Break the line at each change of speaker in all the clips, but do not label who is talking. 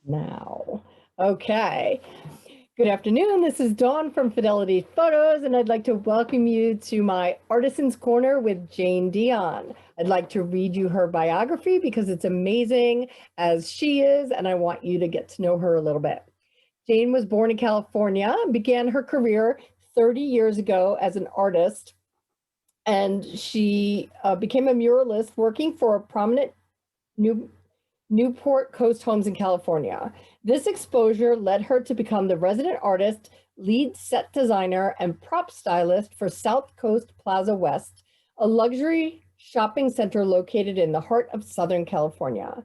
Now. Okay. Good afternoon. This is Dawn from Fidelity Photos, and I'd like to welcome you to my Artisans Corner with Jayne Dion. I'd like to read you her biography because it's amazing as she is, and I want you to get to know her a little bit. Jayne was born in California and began her career 30 years ago as an artist, and she became a muralist working for a prominent New Newport Coast homes in California. This exposure led her to become the resident artist, lead set designer, and prop stylist for South Coast Plaza West, a luxury shopping center located in the heart of Southern California.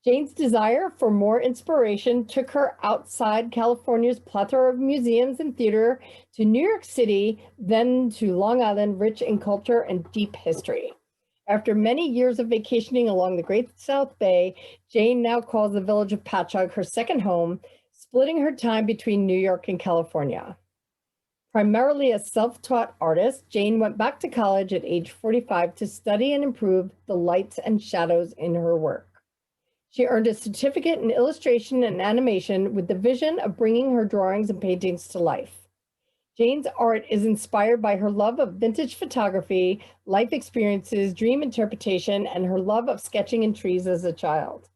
Jayne's desire for more inspiration took her outside California's plethora of museums and theater to New York City, then to Long Island, rich in culture and deep history. After many years of vacationing along the Great South Bay, Jayne now calls the village of Patchogue her second home, splitting her time between New York and California. Primarily a self-taught artist, Jayne went back to college at age 45 to study and improve the lights and shadows in her work. She earned a certificate in illustration and animation with the vision of bringing her drawings and paintings to life. Jayne's art is inspired by her love of vintage photography, life experiences, dream interpretation, and her love of sketching in trees as a child.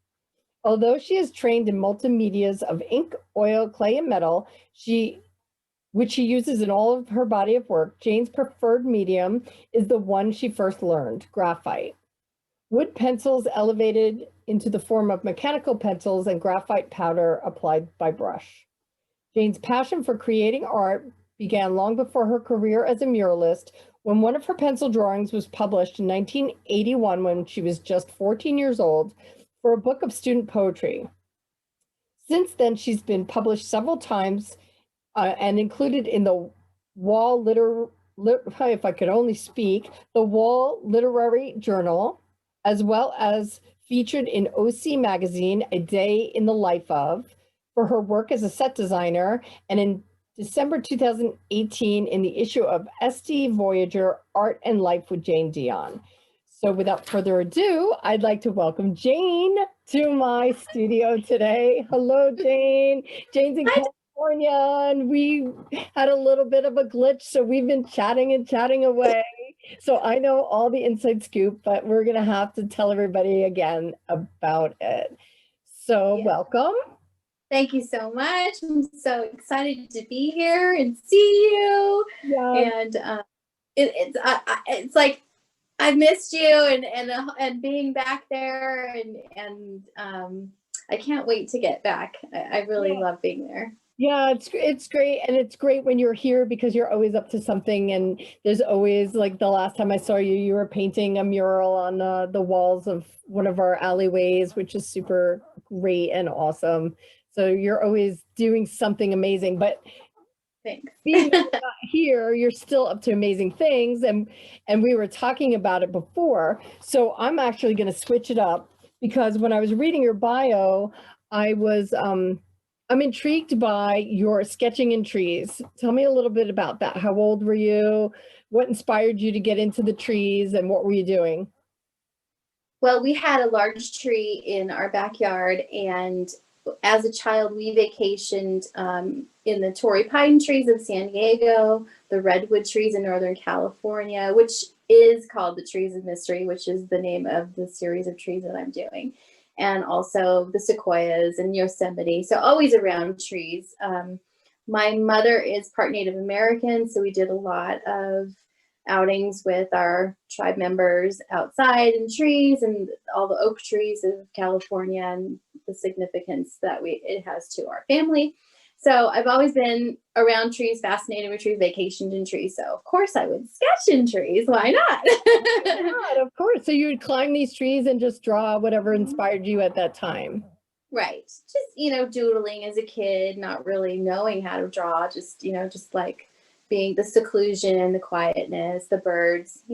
Although she is trained in multimedias of ink, oil, clay, and metal, which she uses in all of her body of work, Jayne's preferred medium is the one she first learned, graphite. Wood pencils elevated into the form of mechanical pencils and graphite powder applied by brush. Jayne's passion for creating art began long before her career as a muralist, when one of her pencil drawings was published in 1981 when she was just 14 years old for a book of student poetry. Since then, she's been published several times and included in the if I could only speak, the Wall Literary Journal, as well as featured in OC Magazine, A Day in the Life of, for her work as a set designer, and in December 2018 in the issue of SD Voyager, Art and Life with Jayne Dion. So without further ado, I'd like to welcome Jayne to my studio today. Hello, Jayne. Jayne's in California, and we had a little bit of a glitch, so we've been chatting and chatting away. So I know all the inside scoop, but we're going to have to tell everybody again about it. So welcome.
Thank you so much. I'm so excited to be here and see you. And it's like I've missed you and being back there and I can't wait to get back. I really love being there.
Yeah, it's great, and it's great when you're here because you're always up to something, and there's always, like the last time I saw you, you were painting a mural on the walls of one of our alleyways, which is super great and awesome. So you're always doing something amazing, but
thanks.
Being not here, you're still up to amazing things, and we were talking about it before. So I'm actually going to switch it up because when I was reading your bio, I'm intrigued by your sketching in trees. Tell me a little bit about that. How old were you? What inspired you to get into the trees, and what were you doing?
Well, we had a large tree in our backyard, and as a child, we vacationed in the Torrey pine trees of San Diego, the redwood trees in Northern California, which is called the Trees of Mystery, which is the name of the series of trees that I'm doing, and also the sequoias and Yosemite. So always around trees. My mother is part Native American, so we did a lot of outings with our tribe members outside in trees and all the oak trees of California and the significance that it has to our family. So I've always been around trees, fascinated with trees, vacationed in trees. So of course I would sketch in trees. Why not?
Why not? Of course. So you would climb these trees and just draw whatever inspired you at that time.
Right. Just, doodling as a kid, not really knowing how to draw, just like being the seclusion, the quietness, the birds,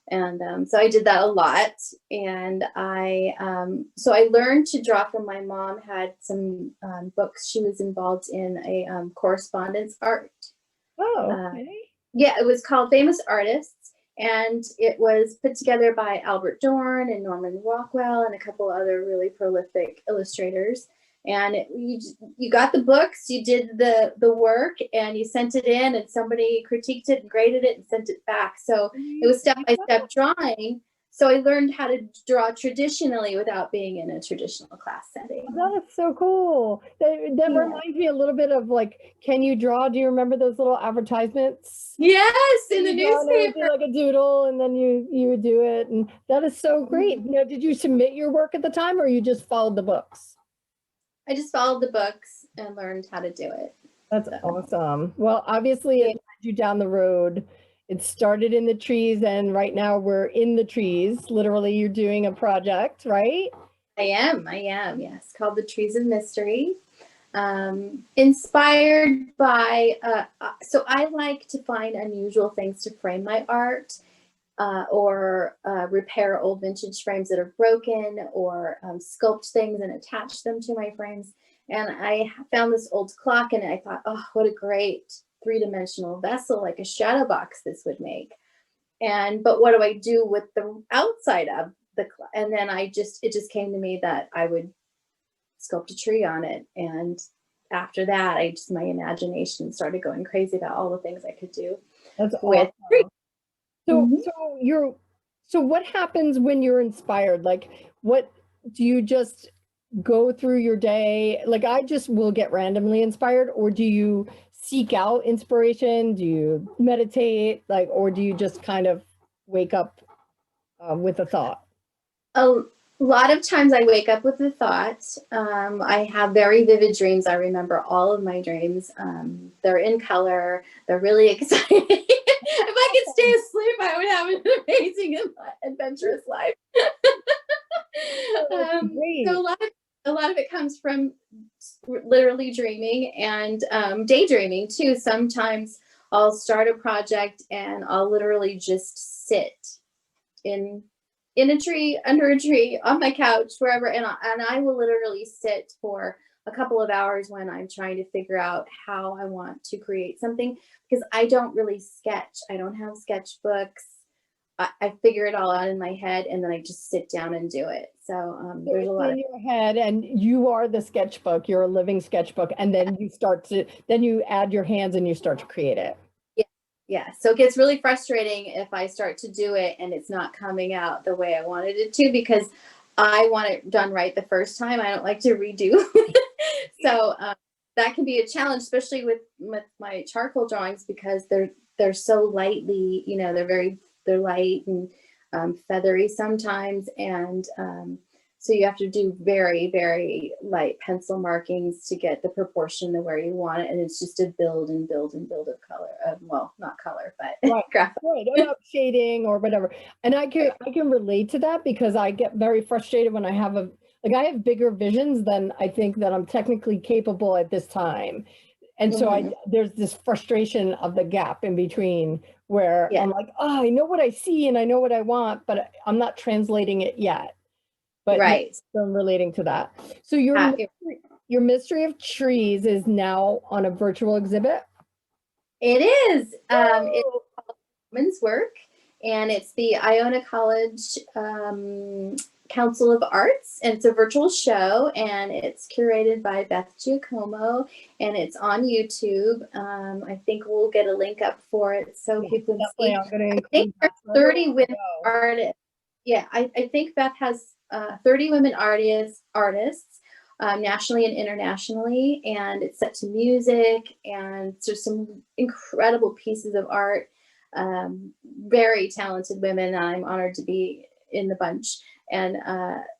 and so I did that a lot. And so I learned to draw from my mom. Had some books. She was involved in a correspondence art.
Oh, okay.
Yeah, it was called Famous Artists, and it was put together by Albert Dorn and Norman Rockwell and a couple other really prolific illustrators. And you got the books, you did the work, and you sent it in, and somebody critiqued it and graded it and sent it back. So it was step-by-step drawing. So I learned how to draw traditionally without being in a traditional class setting.
That is so cool. That reminds me a little bit of like, Can You Draw? Do you remember those little advertisements?
Yes, in the newspaper.
Like a doodle, and then you would do it, and that is so great. Did you submit your work at the time, or you just followed the books?
I just followed the books and learned how to do it.
That's awesome. Well, obviously, it led you down the road. It started in the trees, and right now we're in the trees. Literally, you're doing a project, right?
I am, yes, called The Trees of Mystery. Inspired by, so I like to find unusual things to frame my art, or repair old vintage frames that are broken, or sculpt things and attach them to my frames. And I found this old clock, and I thought, oh, what a great three-dimensional vessel, like a shadow box this would make. But what do I do with the outside of the clock? And then it just came to me that I would sculpt a tree on it. And after that, my imagination started going crazy about all the things I could do with trees.
So what happens when you're inspired? Like, what do you just go through your day? Like, I just will get randomly inspired, or do you seek out inspiration? Do you meditate, like, or do you just kind of wake up with a thought?
A lot of times I wake up with a thought. I have very vivid dreams. I remember all of my dreams. They're in color. They're really exciting. If I could stay asleep, I would have an amazing, adventurous life. So a lot of it comes from literally dreaming and daydreaming too. Sometimes I'll start a project and I'll literally just sit in a tree, under a tree, on my couch, wherever, and I will literally sit for a couple of hours when I'm trying to figure out how I want to create something, because I don't really sketch. I don't have sketchbooks. I figure it all out in my head, and then I just sit down and do it. So there's a lot
in your head, and you are the sketchbook. You're a living sketchbook, and then you add your hands and you start to create it.
Yeah, so it gets really frustrating if I start to do it and it's not coming out the way I wanted it to, because I want it done right the first time. I don't like to redo. So that can be a challenge, especially with my charcoal drawings, because they're so lightly, they're light and feathery sometimes, and so you have to do very, very light pencil markings to get the proportion to where you want it. And it's just a build and build and build of color. Well, not color, but
right, about shading or whatever. And I can relate to that, because I get very frustrated when I have I have bigger visions than I think that I'm technically capable at this time. And so there's this frustration of the gap in between where I'm like, oh, I know what I see and I know what I want, but I'm not translating it yet. But
right.
I'm relating to that. So your Mystery of Trees is now on a virtual exhibit?
It is. It's called Women's Work, and it's the Iona College Council of Arts, and it's a virtual show, and it's curated by Beth Giacomo, and it's on YouTube. I think we'll get a link up for it so people can see. I think there's 30 women artists. Yeah, I think Beth has 30 women artists nationally and internationally, and it's set to music, and there's some incredible pieces of art, very talented women. I'm honored to be in the bunch, and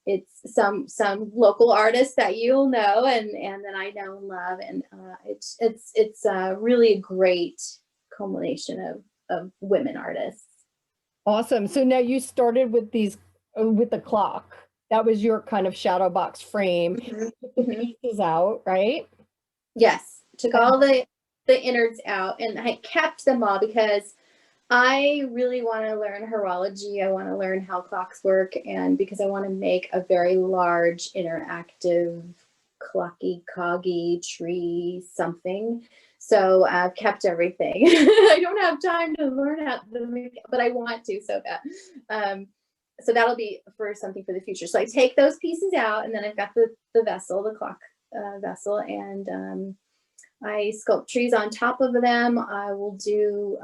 it's some local artists that you'll know and that I know and love, and it's really a great culmination of women artists.
Awesome. So now you started with with the clock. That was your kind of shadow box frame. Took the pieces out, right?
Yes. Took all the innards out, and I kept them all because I really want to learn horology. I want to learn how clocks work, and because I want to make a very large interactive clocky coggy tree something. So I've kept everything. I don't have time to learn how to make it, but I want to so bad. So that'll be for something for the future. So I take those pieces out, and then I've got the vessel, the clock vessel, and I sculpt trees on top of them. I will do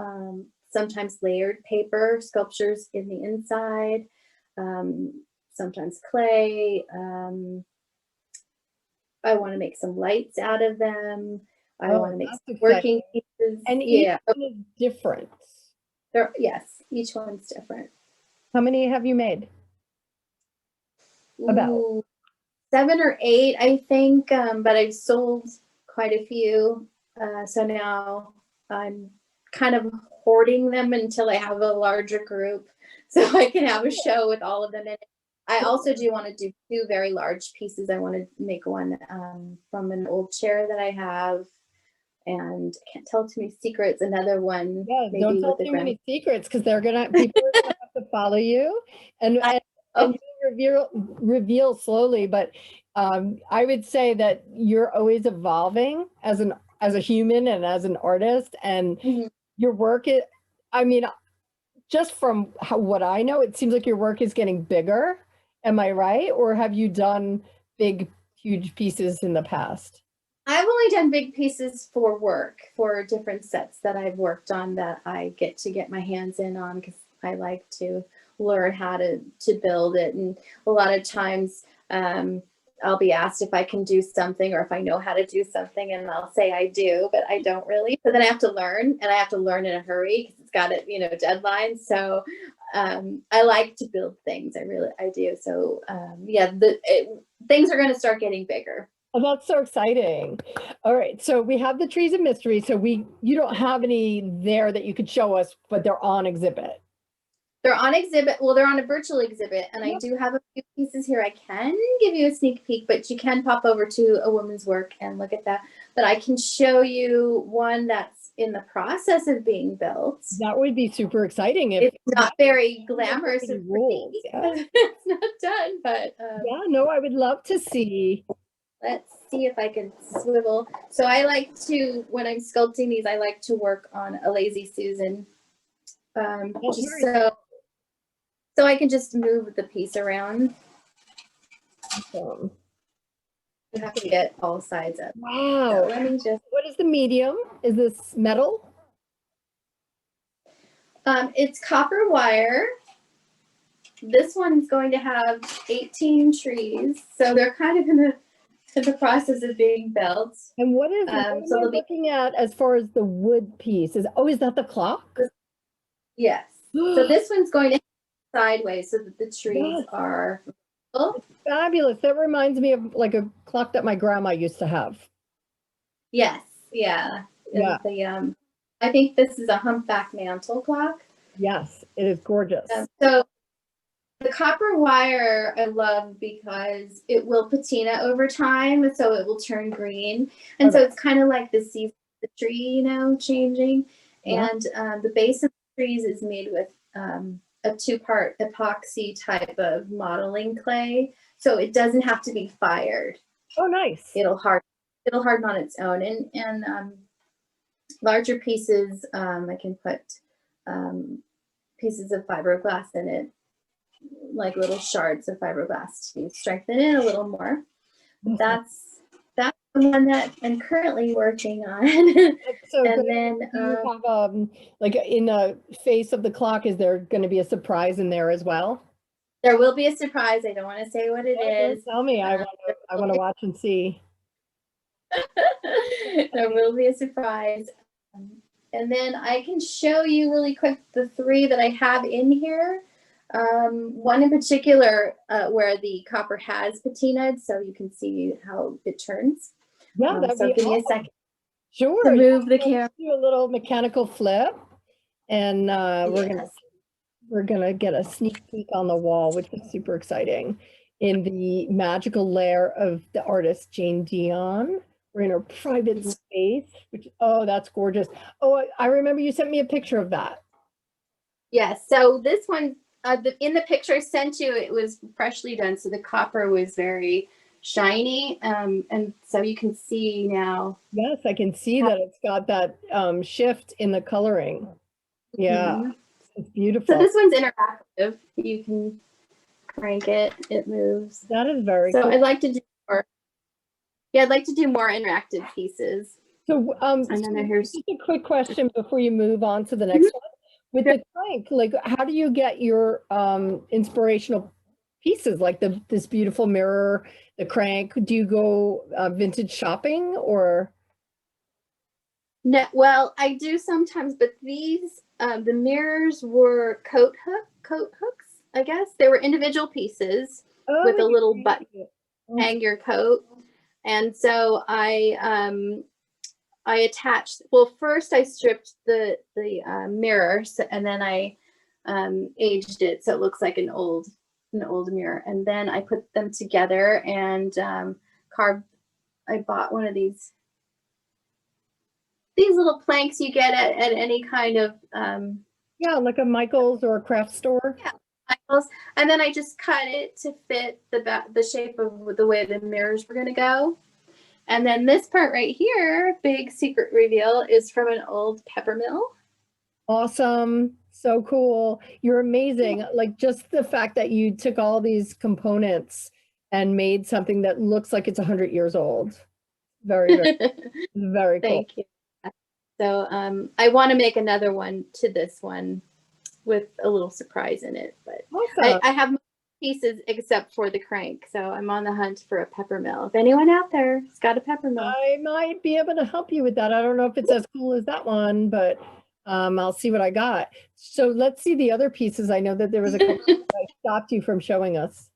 sometimes layered paper sculptures in the inside, sometimes clay. I want to make some lights out of them. I want to make some working pieces.
And each one is different.
Yes, each one's different.
How many have you made? About
Ooh, 7 or 8, I think, but I've sold quite a few. So now I'm kind of hoarding them until I have a larger group so I can have a show with all of them in it. I also do want to do 2 very large pieces. I want to make one from an old chair that I have, and I can't tell too many secrets. Another one,
yeah,
maybe
don't tell
with the
too many secrets, because people are gonna have to follow you, and you reveal slowly. But I would say that you're always evolving as a human and as an artist, and your work is, I mean, just from what I know, it seems like your work is getting bigger. Am I right? Or have you done big, huge pieces in the past?
I've only done big pieces for work, for different sets that I've worked on that I get my hands in on, because I like to learn how to build it. And a lot of times I'll be asked if I can do something or if I know how to do something, and I'll say I do, but I don't really. So then I have to learn, and I have to learn in a hurry because it's got a deadline. So I like to build things. I do. So yeah, things are going to start getting bigger.
Oh, that's so exciting. All right, so we have the trees of mystery. So you don't have any there that you could show us, but they're on exhibit.
They're on exhibit. Well, they're on a virtual exhibit, and I do have a few pieces here. I can give you a sneak peek, but you can pop over to A Woman's Work and look at that. But I can show you one that's in the process of being built.
That would be super exciting.
It's not very glamorous or
rules. Yeah.
It's not done, but
yeah, no, I would love to see.
Let's see if I can swivel. So I like to, when I'm sculpting these, I like to work on a Lazy Susan. So I can just move the piece around.
Awesome.
You have to get all sides up.
Wow.
So let me just.
What is the medium? Is this metal?
It's copper wire. This one's going to have 18 trees, so they're kind of in the process of being built.
And what is so looking at as far as the wood piece? Is that the clock?
Yes. So this one's going to sideways so that the trees are
fabulous. That reminds me of like a clock that my grandma used to have.
Yes. Yeah. I think this is a humpback mantle clock.
Yes, it is gorgeous.
So the copper wire I love because it will patina over time, so it will turn green. And so it's kind of like the season of the tree, changing. Yeah. And the base of the trees is made with a 2-part epoxy type of modeling clay, so it doesn't have to be fired.
Oh, nice.
It'll harden on its own. And larger pieces, I can put pieces of fiberglass in it, like little shards of fiberglass to strengthen it a little more. That's the one that I'm currently working on.
So and then you have like in the face of the clock, is there going to be a surprise in there as well?
There will be a surprise. I don't want to say what it is.
Tell me. I want to watch and see.
There will be a surprise. And then I can show you really quick the 3 that I have in here. One in particular where the copper has patinaed, so you can see how it turns.
Yeah,
so give me a second.
Sure.
To move the camera.
Do a little mechanical flip, and we're gonna get a sneak peek on the wall, which is super exciting. In the magical lair of the artist Jayne Dion. We're in her private space, which, that's gorgeous. Oh, I remember you sent me a picture of that.
Yes. So this one, in the picture I sent you, it was freshly done. So the copper was very shiny. And so you can see now.
Yes, I can see that it's got that shift in the coloring. Yeah, it's beautiful.
So this one's interactive. You can crank it, it moves.
That is very
cool.
cool.
I'd like to do more. Yeah, I'd like to do more interactive pieces.
So,
And then here's
just a quick question before you move on to the next one. With the crank, like, how do you get your inspirational pieces, like this beautiful mirror, the crank? Do you go vintage shopping or?
no, well, I do sometimes, but these the mirrors were coat hooks, I guess. They were individual pieces with a little button hang your coat. And so I attached, well, first I stripped the mirror, and then I aged it so it looks like an old mirror, and then I put them together and carved. I bought one of these little planks you get at any kind of
yeah, like a Michael's or a craft store.
Yeah, Michael's, and then I just cut it to fit the shape of the way the mirrors were going to go. And then this part right here, big secret reveal, is from an old pepper mill.
Awesome. So cool. You're amazing. Like, just the fact that you took all these components and made something that looks like it's 100 years old. Very, very, very cool.
Thank you. So I want to make another one to this one with a little surprise in it. But
awesome.
I have pieces except for the crank, so I'm on the hunt for a pepper mill. If anyone out there has got a pepper mill,
I might be able to help you with that. I don't know if it's as cool as that one, but I'll see what I got. So let's see the other pieces. I know that there was a couple I stopped you from showing us.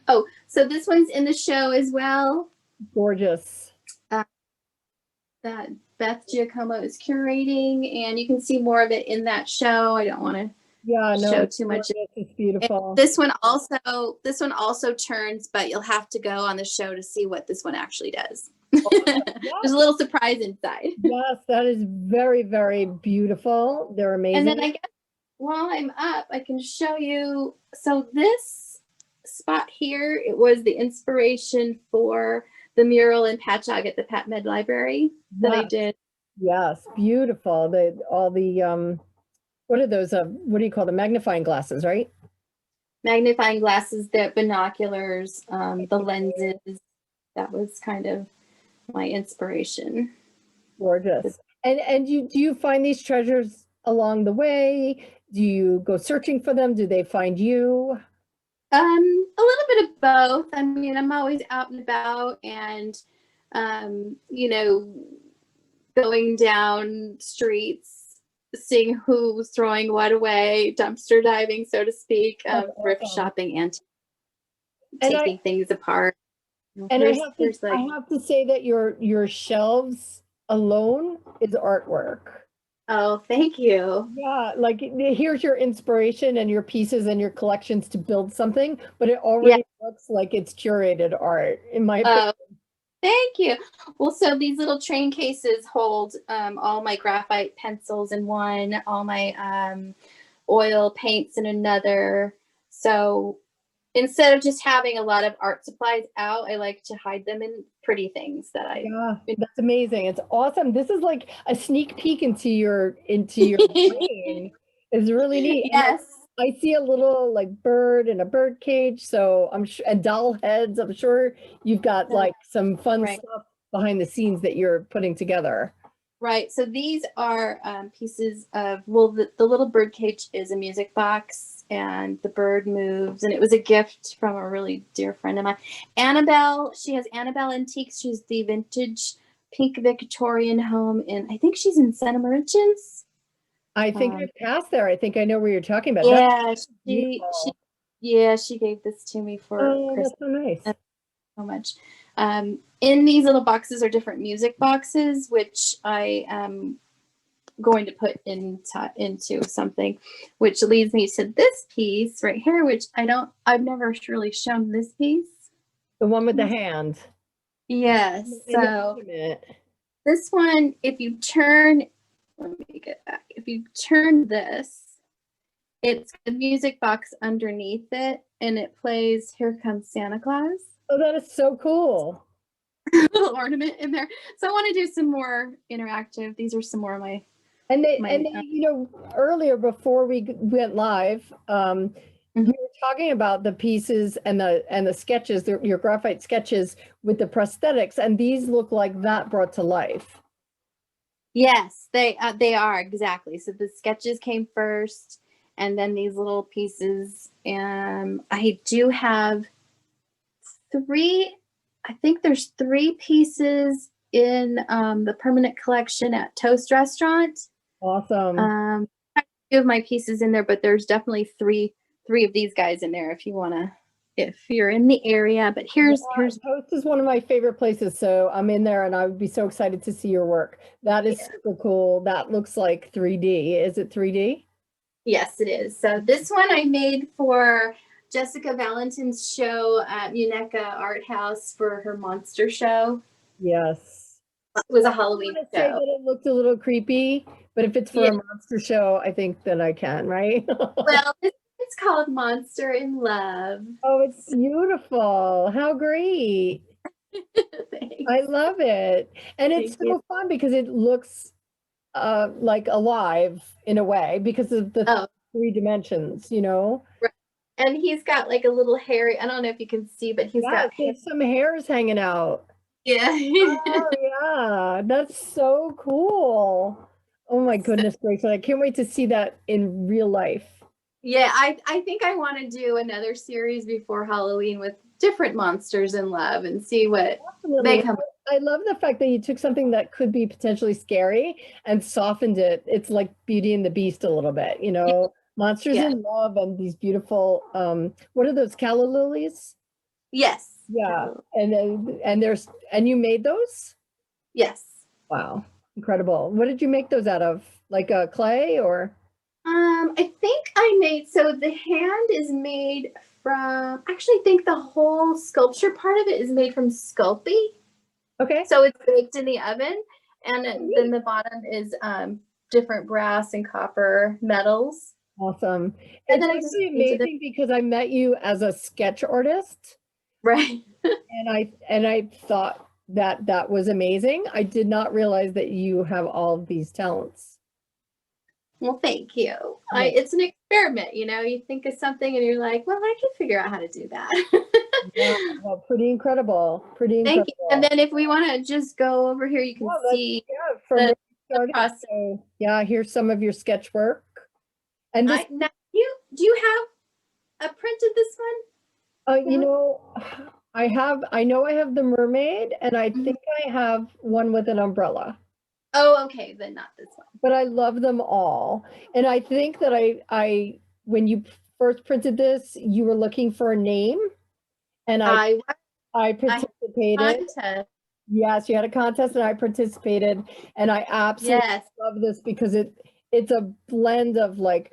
Oh, so this one's in the show as well.
Gorgeous.
That Beth Giacomo is curating, and you can see more of it in that show. I don't want to show too much.
It's beautiful.
And this one also turns, but you'll have to go on the show to see what this one actually does. Awesome. Yeah. There's a little surprise inside.
Yes, that is very, very beautiful. They're amazing.
And then I guess while I'm up, I can show you. So this spot here, it was the inspiration for the mural in Patchogue at the Pat Med Library that I did.
Yes, beautiful. All the what are those? What do you call them? Magnifying glasses, right?
Magnifying glasses, the binoculars, the lenses. That was kind of my inspiration.
Gorgeous. And do you find these treasures along the way? Do you go searching for them? Do they find you?
A little bit of both. I mean, I'm always out and about, and you know, going down streets, seeing who's throwing what away, dumpster diving, so to speak, thrift shopping, and taking things apart.
And I have to say that your shelves alone is artwork.
Oh, thank you.
Yeah, like here's your inspiration and your pieces and your collections to build something, but it already looks like it's curated art, in my opinion.
Thank you. Well, so these little train cases hold all my graphite pencils in one, all my oil paints in another. So instead of just having a lot of art supplies out, I like to hide them in pretty things that I.
Yeah, that's amazing. It's awesome. This is like a sneak peek into your brain. It's really neat.
Yes.
I see a little like bird in a bird cage. So I'm sure, and doll heads. I'm sure you've got like some fun stuff behind the scenes that you're putting together.
Right. So these are pieces of, well, the little bird cage is a music box, and the bird moves, and it was a gift from a really dear friend of mine, Annabelle. She has Annabelle Antiques. She's the vintage pink Victorian home, and I think she's in Santa Mauritius.
I think I passed there. I think I know where you're talking about.
Yeah, she gave this to me for Christmas.
That's so nice.
That's so much. In these little boxes are different music boxes, which I am going to put into something, which leads me to this piece right here, which I've never really shown this piece.
The one with the hand.
Yes. So this one, if you turn, let me get back. If you turn this, it's a music box underneath it, and it plays "Here Comes Santa Claus."
Oh, that is so cool.
Little ornament in there. So I want to do some more interactive. These are some more of my.
And they, you know, earlier before we went live, You were talking about the pieces and the sketches, your graphite sketches with the prosthetics, and these look like that brought to life.
Yes, they are exactly. So the sketches came first, and then these little pieces. I do have three. I think there's three pieces in the permanent collection at Toast Restaurant.
Awesome.
A few of my pieces in there, but there's definitely three of these guys in there if you're in the area. But here's
Toast is one of my favorite places, so I'm in there and I would be so excited to see your work. That is super cool. That looks like 3D. Is it 3D?
Yes, it is. So this one I made for Jessica Valentin's show at Muneka Art House for her monster show.
Yes.
It was a Halloween
I say
show.
that it looked a little creepy, but if it's for a monster show, I think that I can, right?
Well, it's called Monster in Love.
Oh, it's beautiful. How great. I love it. And it's so fun because it looks like alive in a way because of the 3 dimensions, you know?
Right. And he's got like a little hairy, I don't know if you can see, but he's got
some hairs hanging out.
Yeah.
Oh, yeah. That's so cool. Oh my goodness gracious. I can't wait to see that in real life.
Yeah, I think I want to do another series before Halloween with different monsters in love and see what they come.
I love the fact that you took something that could be potentially scary and softened it. It's like Beauty and the Beast a little bit, you know, monsters in love and these beautiful, what are those, calla lilies?
Yes.
Yeah. And you made those?
Yes.
Wow. Incredible. What did you make those out of? Like a clay or?
I think I made, so the hand is made from, actually I think the whole sculpture part of it is made from Sculpey.
Okay.
So it's baked in the oven, and then the bottom is different brass and copper metals.
Awesome.
And
it's
then
actually amazing because I met you as a sketch artist.
Right.
and I thought that was amazing. I did not realize that you have all of these talents.
Well, thank you. It's an experiment, you know, you think of something and you're like, well, I can figure out how to do that.
Yeah, well, pretty incredible. Pretty incredible.
Thank you. And then if we want to just go over here, you can see
from the process. So, yeah, here's some of your sketch work. And this,
now, do you have a print of this one?
You know, I know I have the mermaid, and I think I have one with an umbrella.
Oh, okay, then not this one.
But I love them all. And I think that I when you first printed this, you were looking for a name. And I participated. Yes, you had a contest and I participated. And I absolutely love this because it's a blend of like,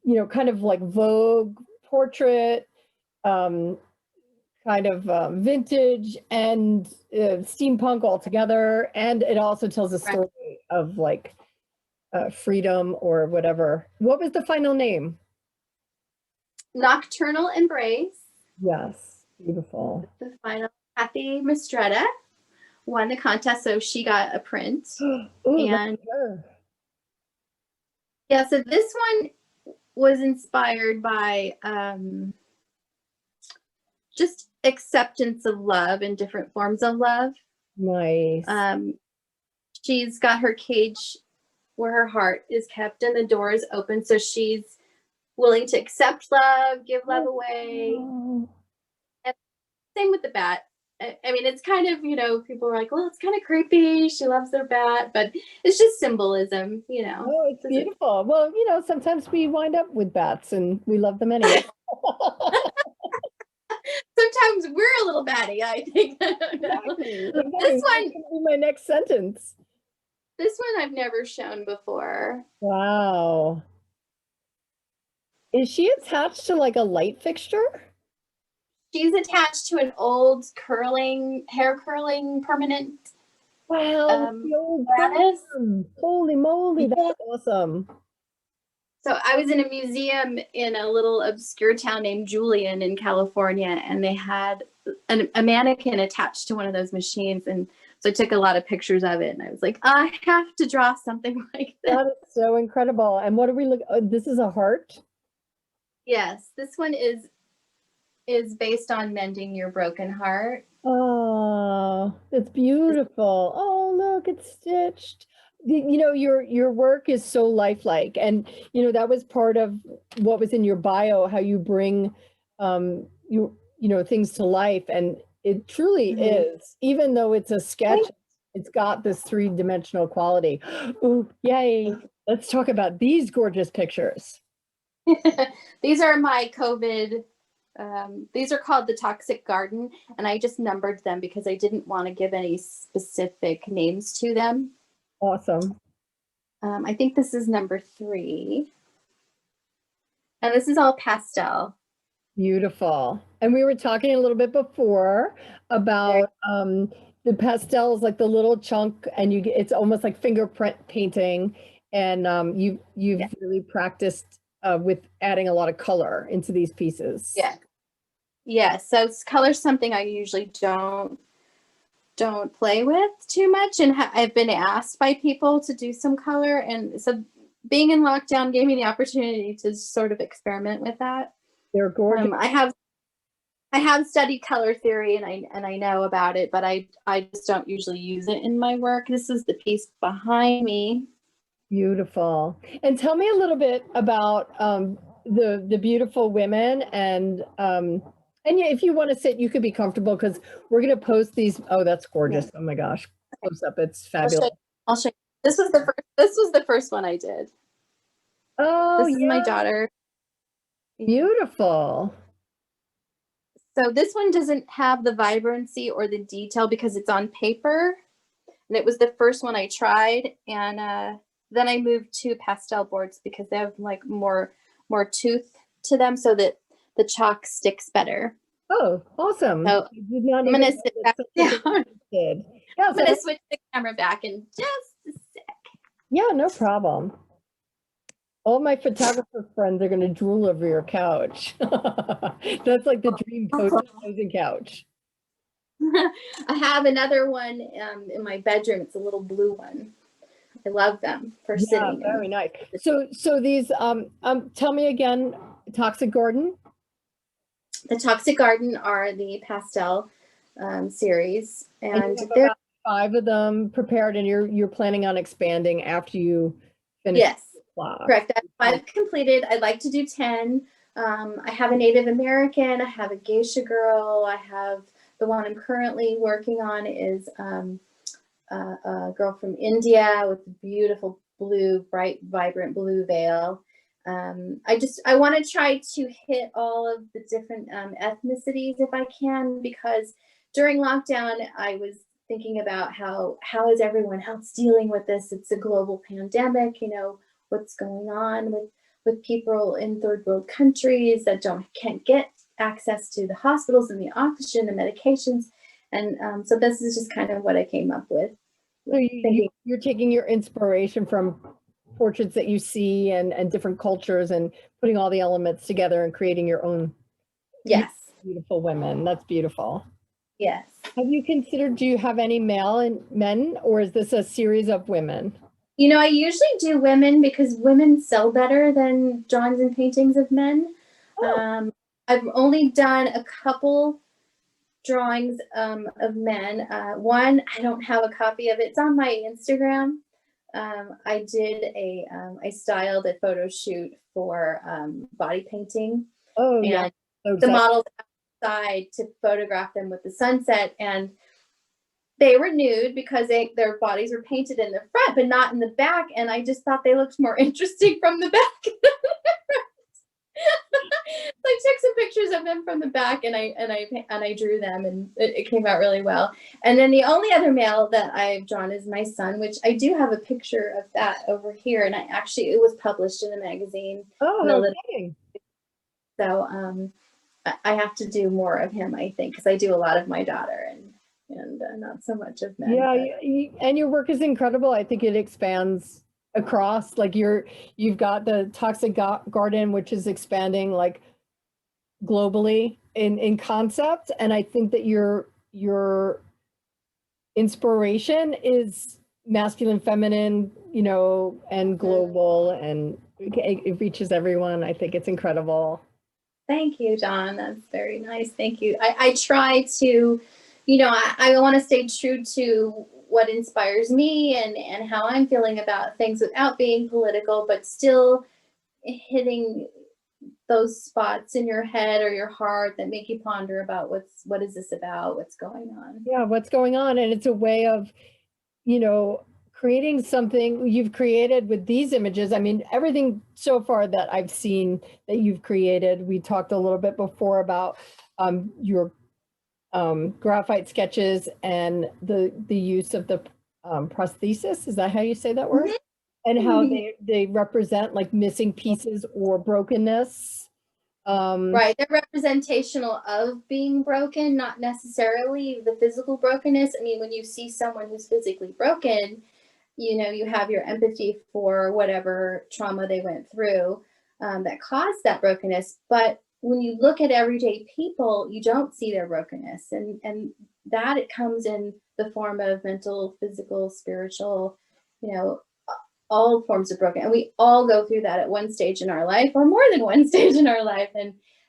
you know, kind of like Vogue portrait, kind of vintage and steampunk all together. And it also tells a story of like freedom or whatever. What was the final name?
Nocturnal Embrace.
Yes, beautiful.
The final, Kathy Mistretta won the contest, so she got a print. And yeah, so this one was inspired by just acceptance of love and different forms of love.
Nice.
She's got her cage where her heart is kept and the door is open, so she's willing to accept love, give love away. And same with the bat. I mean, it's kind of, you know, people are like, well, it's kind of creepy. She loves their bat, but it's just symbolism, you know.
Oh, it's beautiful. Well, you know, sometimes we wind up with bats and we love them anyway.
Sometimes we're a little batty, I think.
Exactly.
This one
can be my next sentence.
This one I've never shown before.
Wow. Is she attached to like a light fixture?
She's attached to an old hair curling permanent.
Wow, the old lattice. Holy moly, that's awesome.
So I was in a museum in a little obscure town named Julian in California, and they had a mannequin attached to one of those machines. And so I took a lot of pictures of it, and I was like, I have to draw something like this.
That is so incredible. And what are we looking? This is a heart.
Yes, this one is based on mending your broken heart.
Oh, that's beautiful. Oh, look, it's stitched. You know, your work is so lifelike, and you know that was part of what was in your bio, how you bring you know things to life, and it truly
Mhm.
is. Even though it's a sketch, it's got this three-dimensional quality. Oh, yay! Let's talk about these gorgeous pictures.
These are my COVID. These are called the Toxic Garden, and I just numbered them because I didn't want to give any specific names to them.
Awesome.
I think this is number 3, and this is all pastel.
Beautiful. And we were talking a little bit before about the pastels, like the little chunk, and it's almost like fingerprint painting. And you've
Yeah,
really practiced with adding a lot of color into these pieces.
yeah, yeah. So color's something I usually don't play with too much, and I've been asked by people to do some color, and so being in lockdown gave me the opportunity to sort of experiment with that.
They're gorgeous.
I have studied color theory, and I know about it, but I just don't usually use it in my work. This is the piece behind me.
Beautiful. And tell me a little bit about the beautiful women and yeah, if you want to sit, you could be comfortable because we're going to post these. Oh, that's
Yeah.
gorgeous. Oh my gosh. Close up. It's
I'll show
fabulous.
you. I'll show you. This was the first one I did.
Oh,
This is my
yeah.
daughter.
Beautiful.
So this one doesn't have the vibrancy or the detail because it's on paper, and it was the first one I tried. And then I moved to pastel boards because they have like more tooth to them, so that the chalk sticks better.
Oh, awesome.
So
I did not
I'm
even
gonna
know
sit
that
back
such a
down.
thing existed. Yeah,
I'm
so
gonna switch the camera back in just a sec.
yeah, no problem. All my photographer friends are going to drool over your couch. That's like the dream posing couch.
I have another one in my bedroom. It's a little blue one. I love them for
Yeah,
sitting
very
in.
nice. So these tell me again, Toxic Garden.
The Toxic Garden are the pastel series,
And you
and
have
they're
about 5 of them prepared and you're planning on expanding after you finish
yes,
the class.
correct. I have 5 completed. I'd like to do 10. I have a Native American. I have a geisha girl. I have the one I'm currently working on is a girl from India with a beautiful blue, bright, vibrant blue veil. I want to try to hit all of the different ethnicities if I can, because during lockdown I was thinking about how is everyone else dealing with this? It's a global pandemic. You know what's going on with people in third world countries that can't get access to the hospitals and the oxygen and medications. And so this is just kind of what I came up with.
So
Thinking,
you're taking your inspiration from portraits that you see and different cultures and putting all the elements together and creating your own
yes,
beautiful women. That's beautiful.
yes.
Have you considered, do you have any male and men, or is this a series of women?
You know, I usually do women because women sell better than drawings and paintings of men.
Oh,
I've only done a couple drawings of men. One, I don't have a copy of it. It's on my Instagram. I styled a photo shoot for body painting,
oh yeah.
and
So
the
excited.
models outside to photograph them with the sunset. And they were nude because their bodies were painted in the front, but not in the back. And I just thought they looked more interesting from the back. I took some pictures of them from the back, and I drew them, and it came out really well. And then the only other male that I've drawn is my son, which I do have a picture of that over here. And it was published in a magazine.
Oh, how exciting.
So I have to do more of him, I think, because I do a lot of my daughter and not so much of men.
Yeah,
But
and your work is incredible. I think it expands across, like you've got the Toxic Garden, which is expanding like globally in concept, and I think that your inspiration is masculine, feminine, you know, and global, and it reaches everyone. I think it's incredible.
Thank you, John. That's very nice. Thank you. I try to, you know, I want to stay true to what inspires me and how I'm feeling about things without being political, but still hitting those spots in your head or your heart that make you ponder about what is this about, what's going on.
Yeah, what's going on? And it's a way of, you know, creating something you've created with these images. I mean, everything so far that I've seen that you've created, we talked a little bit before about your graphite sketches and the use of the prosthesis. Is that how you say that word? And how
Mhm.
they represent like missing pieces or brokenness.
Right. They're representational of being broken, not necessarily the physical brokenness. I mean, when you see someone who's physically broken, you know, you have your empathy for whatever trauma they went through that caused that brokenness. But when you look at everyday people, you don't see their brokenness. And that it comes in the form of mental, physical, spiritual, you know, all forms of broken. And we all go through that at one stage in our life or more than one stage in our life.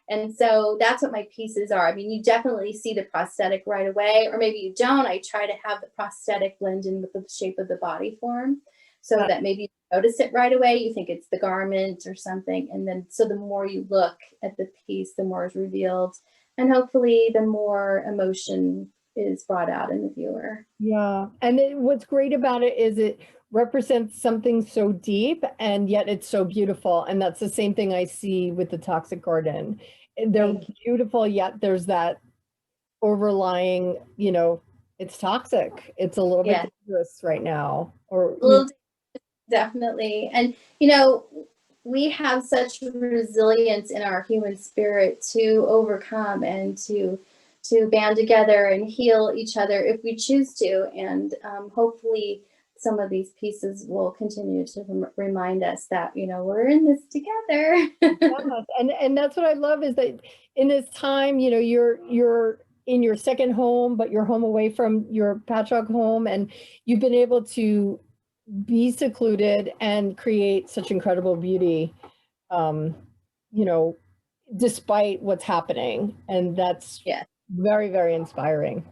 And so that's what my pieces are. I mean, you definitely see the prosthetic right away, or maybe you don't. I try to have the prosthetic blend in with the shape of the body form so that maybe you notice it right away. You think it's the garment or something. And then, so the more you look at the piece, the more is revealed. And hopefully the more emotion is brought out in the viewer.
Yeah. And what's great about it is it represents something so deep and yet it's so beautiful. And that's the same thing I see with the Toxic Garden. And they're
Thank you.
beautiful, yet there's that overlying, you know, it's toxic. It's a little bit
Yeah,
dangerous right now. Or,
a little definitely. And, you know, we have such resilience in our human spirit to overcome and to band together and heal each other if we choose to. And hopefully some of these pieces will continue to remind us that, you know, we're in this together.
yes. And that's what I love is that in this time, you know, you're in your second home, but you're home away from your patchwork home, and you've been able to be secluded and create such incredible beauty, um, you know, despite what's happening. And that's
Yeah,
very, very inspiring.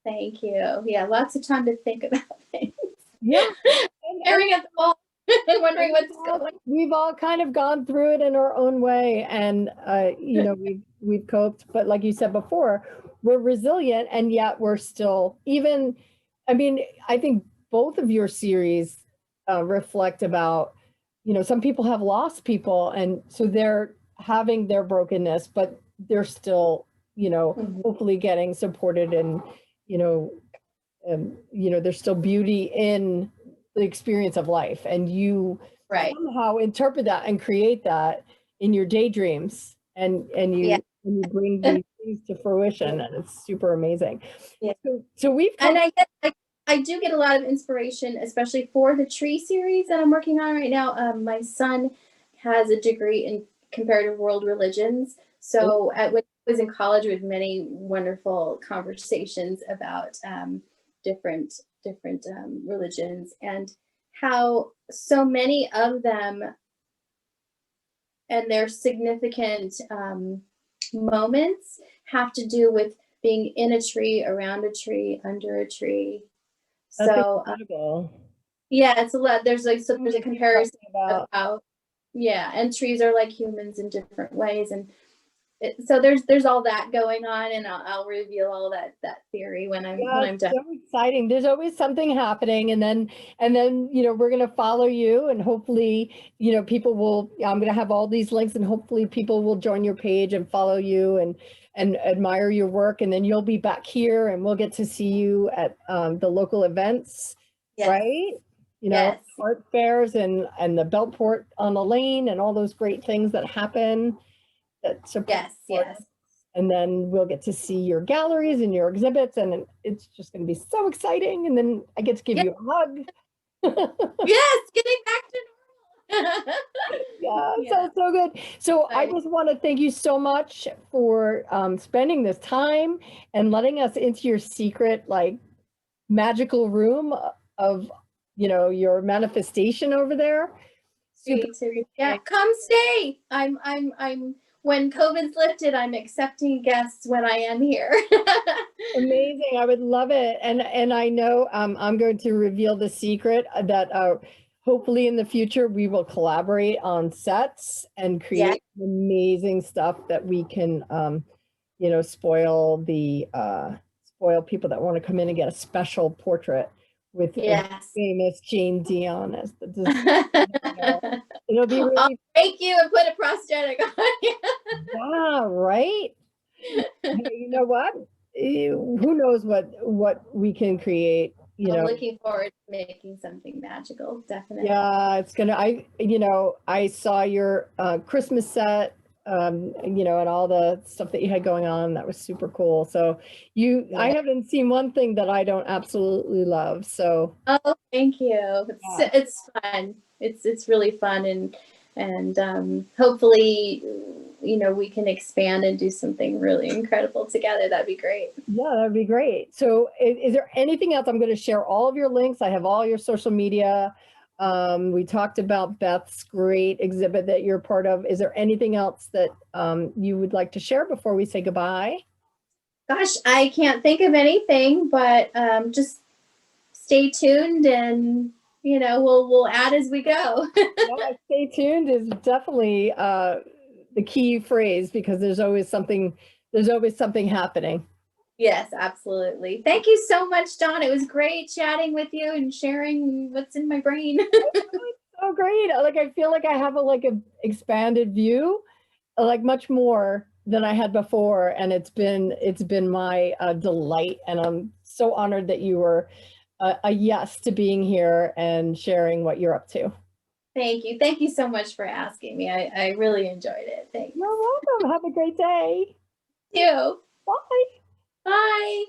thank you. Yeah, lots of time to think about things.
Yeah. And
Staring at the wall and wondering what's going on.
we've all kind of gone through it in our own way, and you know, we've coped. But like you said before, we're resilient, and yet we're still even. I mean, I think both of your series reflect about, you know, some people have lost people, and so they're having their brokenness, but they're still, you know,
Mhm.
hopefully getting supported, and you know, you know, there's still beauty in the experience of life, and you
Right.
somehow interpret that and create that in your daydreams,
Yeah.
and you bring these things to fruition, and it's super amazing.
Yeah.
So we've
And
come.
I do get a lot of inspiration, especially for the tree series that I'm working on right now. My son has a degree in comparative world religions. So when I was in college, we had many wonderful conversations about different religions and how so many of them and their significant moments have to do with being in a tree, around a tree, under a tree.
That's
So
incredible.
yeah, it's a lot. There's like so
What
there's a
are you talking
comparison of
about?
how yeah, and trees are like humans in different ways, and so there's all that going on, and I'll reveal all that theory when
Yeah,
I'm
it's
done.
so exciting. There's always something happening, and then you know, we're going to follow you, and hopefully, you know, people will. I'm going to have all these links, and hopefully people will join your page and follow you and admire your work, and then you'll be back here, and we'll get to see you at the local events,
Yes,
right? You know,
yes,
art fairs and the Beltport on the Lane and all those great things that happen that support
yes, yes.
and then we'll get to see your galleries and your exhibits, and it's just going to be so exciting. And then I get to give
Yes,
you a hug.
yes, getting back to normal.
Yeah,
Yeah,
so good. So I
I
just want to thank you so much for spending this time and letting us into your secret, like magical room of, you know, your manifestation over there. Super
creativity. Yeah,
exciting.
come stay. I'm when COVID's lifted, I'm accepting guests when I am here.
Amazing. I would love it. And I know I'm going to reveal the secret that hopefully in the future we will collaborate on sets and
Yeah.
create amazing stuff that we can you know, spoil people that want to come in and get a special portrait with a
Yes.
famous Jayne Dion as the designer. It'll be
I'll
really,
break you and put a prosthetic on you.
yeah, right? You know what? Who knows what we can create, you
I'm
know.
looking forward to making something magical, definitely.
Yeah, it's gonna, you know, I saw your Christmas set, you know, and all the stuff that you had going on. That was super cool. So I
Yeah.
haven't seen one thing that I don't absolutely love. So
Oh, thank you.
yeah,
It's fun. It's really fun, and hopefully, you know, we can expand and do something really incredible together. That'd be great.
yeah, that'd be great. So is there anything else? I'm going to share all of your links. I have all your social media. We talked about Beth's great exhibit that you're part of. Is there anything else that you would like to share before we say goodbye?
Gosh, I can't think of anything, but just stay tuned, and you know, we'll add as we go.
Yeah, stay tuned is definitely the key phrase because there's always something happening.
Yes, absolutely. Thank you so much, Dawn. It was great chatting with you and sharing what's in my brain.
Oh, great. Like I feel like I have a expanded view, like much more than I had before. And it's been my delight. And I'm so honored that you were a yes to being here and sharing what you're up to.
Thank you. Thank you so much for asking me. I really enjoyed it. Thanks.
You're welcome. Have a great day.
You.
Bye.
Bye.